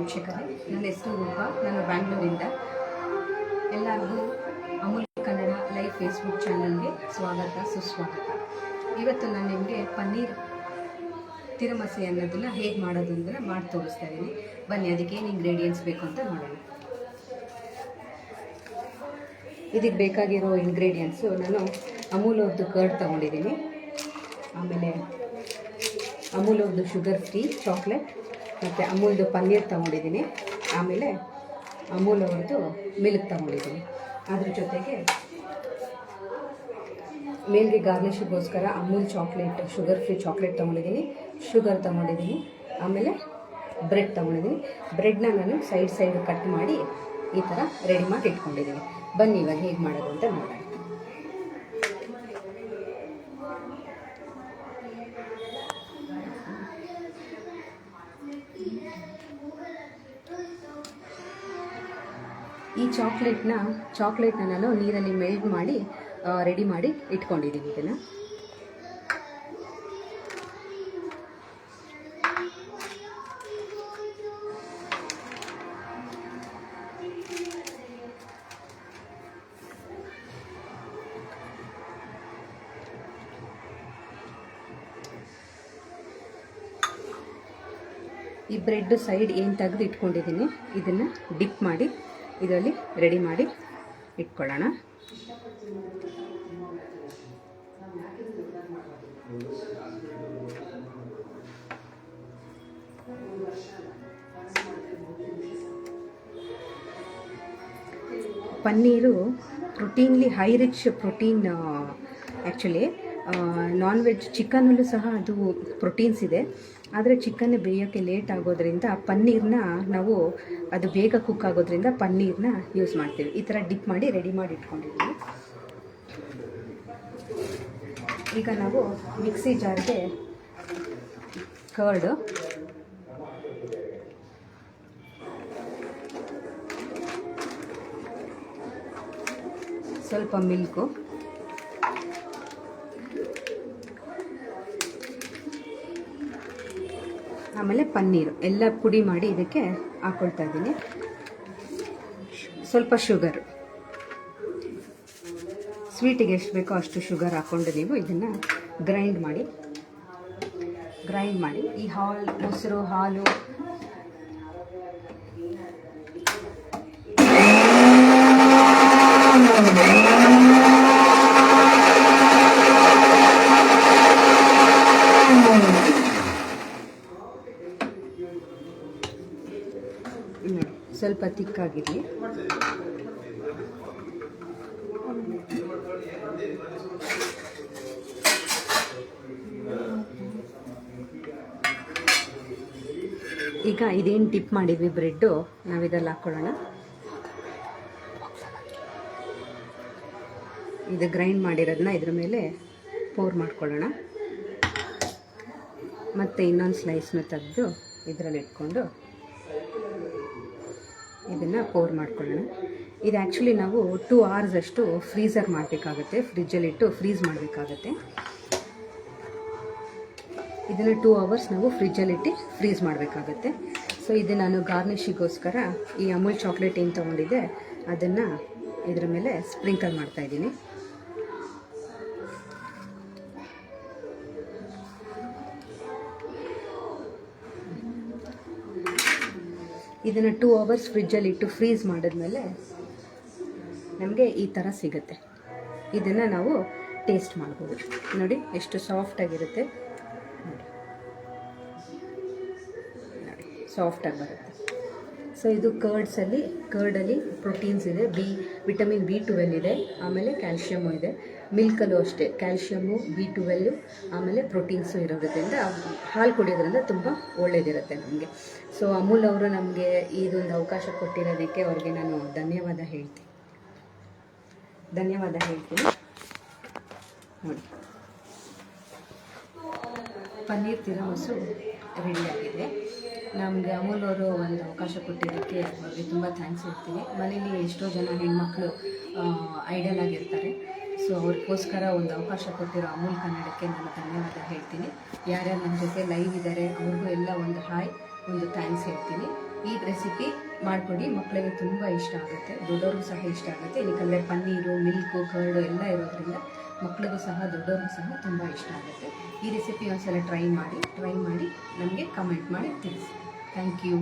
ವೀಕ್ಷಕರೇ, ನನ್ನ ಹೆಸರು ರೂಪಾ. ನಾನು ಬ್ಯಾಂಗ್ಳೂರಿಂದ. ಎಲ್ಲರಿಗೂ ಅಮೂಲ್ ಕನ್ನಡ ಲೈವ್ ಫೇಸ್ಬುಕ್ ಚಾನಲ್ಗೆ ಸ್ವಾಗತ ಸುಸ್ವಾಗತ. ಇವತ್ತು ನಾನು ನಿಮಗೆ ಪನ್ನೀರ್ ತಿರುಮಸಿ ಅನ್ನೋದನ್ನು ಹೇಗೆ ಮಾಡೋದು ಅಂದರೆ ಮಾಡಿ ತೋರಿಸ್ತಾ ಇದ್ದೀನಿ. ಬನ್ನಿ, ಅದಕ್ಕೆ ಏನು ಇಂಗ್ರೀಡಿಯೆಂಟ್ಸ್ ಬೇಕು ಅಂತ ನೋಡೋಣ. ಇದಕ್ಕೆ ಬೇಕಾಗಿರೋ ಇಂಗ್ರೀಡಿಯೆಂಟ್ಸು, ನಾನು ಅಮೂಲ್ ಅವ್ರದ್ದು ಕರ್ಡ್ ತೊಗೊಂಡಿದ್ದೀನಿ, ಆಮೇಲೆ ಅಮೂಲ್ ಅವ್ರದ್ದು ಶುಗರ್ ಫ್ರೀ ಚಾಕ್ಲೇಟ್, ಮತ್ತು ಅಮೂಲ್ದು ಪನ್ನೀರ್ ತೊಗೊಂಡಿದ್ದೀನಿ, ಆಮೇಲೆ ಅಮೂಲ್ ಅವ್ರದ್ದು ಮಿಲ್ಕ್ ತೊಗೊಂಡಿದ್ದೀನಿ. ಅದ್ರ ಜೊತೆಗೆ ಮೇಲ್ಗೆ ಗಾರ್ನಿಷಿಗೋಸ್ಕರ Amul chocolate sugar free chocolate ತೊಗೊಂಡಿದ್ದೀನಿ, ಶುಗರ್ ತೊಗೊಂಡಿದ್ದೀನಿ, ಆಮೇಲೆ ಬ್ರೆಡ್ ತೊಗೊಂಡಿದ್ದೀನಿ. ಬ್ರೆಡ್ನ ನಾನು ಸೈಡ್ ಕಟ್ ಮಾಡಿ ಈ ಥರ ರೆಡಿ ಮಾಡಿ ಇಟ್ಕೊಂಡಿದ್ದೀನಿ. ಬನ್ನಿ ಇವಾಗ ಹೇಗೆ ಮಾಡೋದು ಅಂತ ನೋಡೋಣ. ಈ ಚಾಕ್ಲೇಟ್ನ ನಾನು ನೀರಲ್ಲಿ ಮೆಲ್ಟ್ ಮಾಡಿ ರೆಡಿ ಮಾಡಿ ಇಟ್ಕೊಂಡಿದ್ದೀನಿ. ಇದನ್ನು ಈ ಬ್ರೆಡ್ ಸೈಡ್ ಏನು ತೆಗೆದು ಇಟ್ಕೊಂಡಿದ್ದೀನಿ, ಇದನ್ನು ಡಿಪ್ ಮಾಡಿ ಇದರಲ್ಲಿ ರೆಡಿ ಮಾಡಿ ಇಟ್ಕೊಳ್ಳೋಣ. ಪನ್ನೀರು ಪ್ರೋಟೀನ್ಲಿ high rich protein. Actually non veg ಚಿಕನಲ್ಲೂ ಸಹ ಅದು ಪ್ರೋಟೀನ್ಸ್ ಇದೆ, ಆದರೆ ಚಿಕನ್ ಬೇಯೋಕ್ಕೆ ಲೇಟ್ ಆಗೋದ್ರಿಂದ ಪನ್ನೀರ್ನ ನಾವು ಅದು ಬೇಗ ಕುಕ್ ಆಗೋದ್ರಿಂದ ಪನ್ನೀರ್ನ ಯೂಸ್ ಮಾಡ್ತೀವಿ. ಈ ಥರ ಡಿಪ್ ಮಾಡಿ ರೆಡಿ ಮಾಡಿ ಇಟ್ಕೊಂಡಿದ್ದೀವಿ. ಈಗ ನಾವು ಮಿಕ್ಸಿ ಜಾರ್ಗೆ ಕರ್ಡು, ಸ್ವಲ್ಪ ಮಿಲ್ಕು, ಆಮೇಲೆ ಪನ್ನೀರು ಎಲ್ಲ ಪುಡಿ ಮಾಡಿ ಇದಕ್ಕೆ ಹಾಕ್ಕೊಳ್ತಾ ಇದ್ದೀನಿ. ಸ್ವಲ್ಪ ಶುಗರು, ಸ್ವೀಟಿಗೆ ಎಷ್ಟು ಬೇಕೋ ಅಷ್ಟು ಶುಗರ್ ಹಾಕ್ಕೊಂಡು ನೀವು ಇದನ್ನು ಗ್ರೈಂಡ್ ಮಾಡಿ ಈ ಮೊಸರು ಹಾಲು ಸ್ವಲ್ಪ ತಿಕ್ಕಾಗಿರಲಿ. ಈಗ ಇದೇನು ಡಿಪ್ ಮಾಡಿದ್ವಿ ಬ್ರೆಡ್ಡು, ನಾವು ಇದರಲ್ಲಿ ಹಾಕ್ಕೊಳ್ಳೋಣ. ಇದು ಗ್ರೈಂಡ್ ಮಾಡಿರೋದನ್ನ ಇದ್ರ ಮೇಲೆ ಪೋರ್ ಮಾಡ್ಕೊಳ್ಳೋಣ. ಮತ್ತು ಇನ್ನೊಂದು ಸ್ಲೈಸ್ನ ತೆಗೆದು ಇದರಲ್ಲಿ ಇಟ್ಕೊಂಡು ಇದನ್ನು ಪೋರ್ ಮಾಡ್ಕೊಳ್ಳೋಣ. ಇದು ಆ್ಯಕ್ಚುಲಿ ನಾವು 2 hours ಅಷ್ಟು ಫ್ರೀಝರ್ ಮಾಡಬೇಕಾಗತ್ತೆ, ಫ್ರಿಜ್ಜಲ್ಲಿಟ್ಟು ಫ್ರೀಸ್ ಮಾಡಬೇಕಾಗತ್ತೆ. ಇದನ್ನು 2 hours ನಾವು ಫ್ರಿಜ್ಜಲ್ಲಿಟ್ಟು ಫ್ರೀಸ್ ಮಾಡಬೇಕಾಗತ್ತೆ. ಸೊ ಇದು ನಾನು ಗಾರ್ನಿಷಿಗೋಸ್ಕರ ಈ ಅಮೂಲ್ ಚಾಕ್ಲೇಟ್ ಏನು ತೊಗೊಂಡಿದ್ದೆ ಅದನ್ನು ಇದ್ರ ಮೇಲೆ ಸ್ಪ್ರಿಂಕಲ್ ಮಾಡ್ತಾಯಿದ್ದೀನಿ. ಇದನ್ನು 2 hours ಫ್ರಿಜ್ಜಲ್ಲಿ ಇಟ್ಟು ಫ್ರೀಸ್ ಮಾಡಿದ್ಮೇಲೆ ನಮಗೆ ಈ ಥರ ಸಿಗುತ್ತೆ. ಇದನ್ನು ನಾವು ಟೇಸ್ಟ್ ಮಾಡ್ಬೋದು. ನೋಡಿ ಎಷ್ಟು ಸಾಫ್ಟಾಗಿರುತ್ತೆ, ನೋಡಿ ಸಾಫ್ಟಾಗಿ ಬರುತ್ತೆ. ಸೊ ಇದು ಕರ್ಡಲ್ಲಿ ಪ್ರೋಟೀನ್ಸ್ ಇದೆ, ವಿಟಮಿನ್ B12 ಇದೆ, ಆಮೇಲೆ ಕ್ಯಾಲ್ಶಿಯಮ್ಮು ಇದೆ. ಮಿಲ್ಕಲ್ಲೂ ಅಷ್ಟೇ ಕ್ಯಾಲ್ಶಿಯಮ್ಮು, B12, ಆಮೇಲೆ ಪ್ರೋಟೀನ್ಸು ಇರೋದ್ರಿಂದ ಹಾಲು ಕುಡಿಯೋದ್ರಿಂದ ತುಂಬ ಒಳ್ಳೆಯದಿರುತ್ತೆ ನಮಗೆ. ಸೊ ಅಮೂಲ್ ಅವರು ನಮಗೆ ಇದೊಂದು ಅವಕಾಶ ಕೊಟ್ಟಿರೋದಕ್ಕೆ ಅವ್ರಿಗೆ ನಾನು ಧನ್ಯವಾದ ಹೇಳ್ತೀನಿ. ನೋಡಿ, ಪನ್ನೀರ್ ತಿರಮಸು ರೆಡಿಯಾಗಿದೆ. ನಮಗೆ ಅಮೂಲ್ ಅವರು ಒಂದು ಅವಕಾಶ ಕೊಟ್ಟಿದ್ದಕ್ಕೆ ಅವ್ರಿಗೆ ತುಂಬ ಥ್ಯಾಂಕ್ಸ್ ಹೇಳ್ತೀನಿ. ಮನೇಲಿ ಎಷ್ಟೋ ಜನ ಹೆಣ್ಮಕ್ಳು ಐಡಲ್ ಆಗಿರ್ತಾರೆ. ಸೊ ಅವ್ರಿಗೋಸ್ಕರ ಒಂದು ಅವಕಾಶ ಕೊಟ್ಟಿರೋ ಅಮೂಲ್ ಕನ್ನಡಕ್ಕೆ ನಾನು ಧನ್ಯವಾದ ಹೇಳ್ತೀನಿ. ಯಾರ್ಯಾರು ನಮ್ಮ ಜೊತೆ ಲೈವ್ ಇದ್ದಾರೆ ಅವ್ರಿಗೂ ಎಲ್ಲ ಒಂದು ಹಾಯ್, ಒಂದು ಥ್ಯಾಂಕ್ಸ್ ಹೇಳ್ತೀನಿ. ಈ ರೆಸಿಪಿ ಮಾಡಿಕೊಡಿ, ಮಕ್ಕಳಿಗೆ ತುಂಬ ಇಷ್ಟ ಆಗುತ್ತೆ, ದೊಡ್ಡವ್ರಿಗೂ ಸಹ ಇಷ್ಟ ಆಗುತ್ತೆ. ಏಕೆಂದರೆ ಪನ್ನೀರು, ಮಿಲ್ಕು, ಕರ್ಡು ಎಲ್ಲ ಇರೋದ್ರಿಂದ ಮಕ್ಕಳಿಗೂ ಸಹ ದೊಡ್ಡವ್ರಿಗೂ ಸಹ ತುಂಬ ಇಷ್ಟ ಆಗುತ್ತೆ. ಈ ರೆಸಿಪಿ ಒಂದ್ಸಲ ಟ್ರೈ ಮಾಡಿ ನಮಗೆ ಕಮೆಂಟ್ ಮಾಡಿ ತಿಳಿಸಿ. Thank you.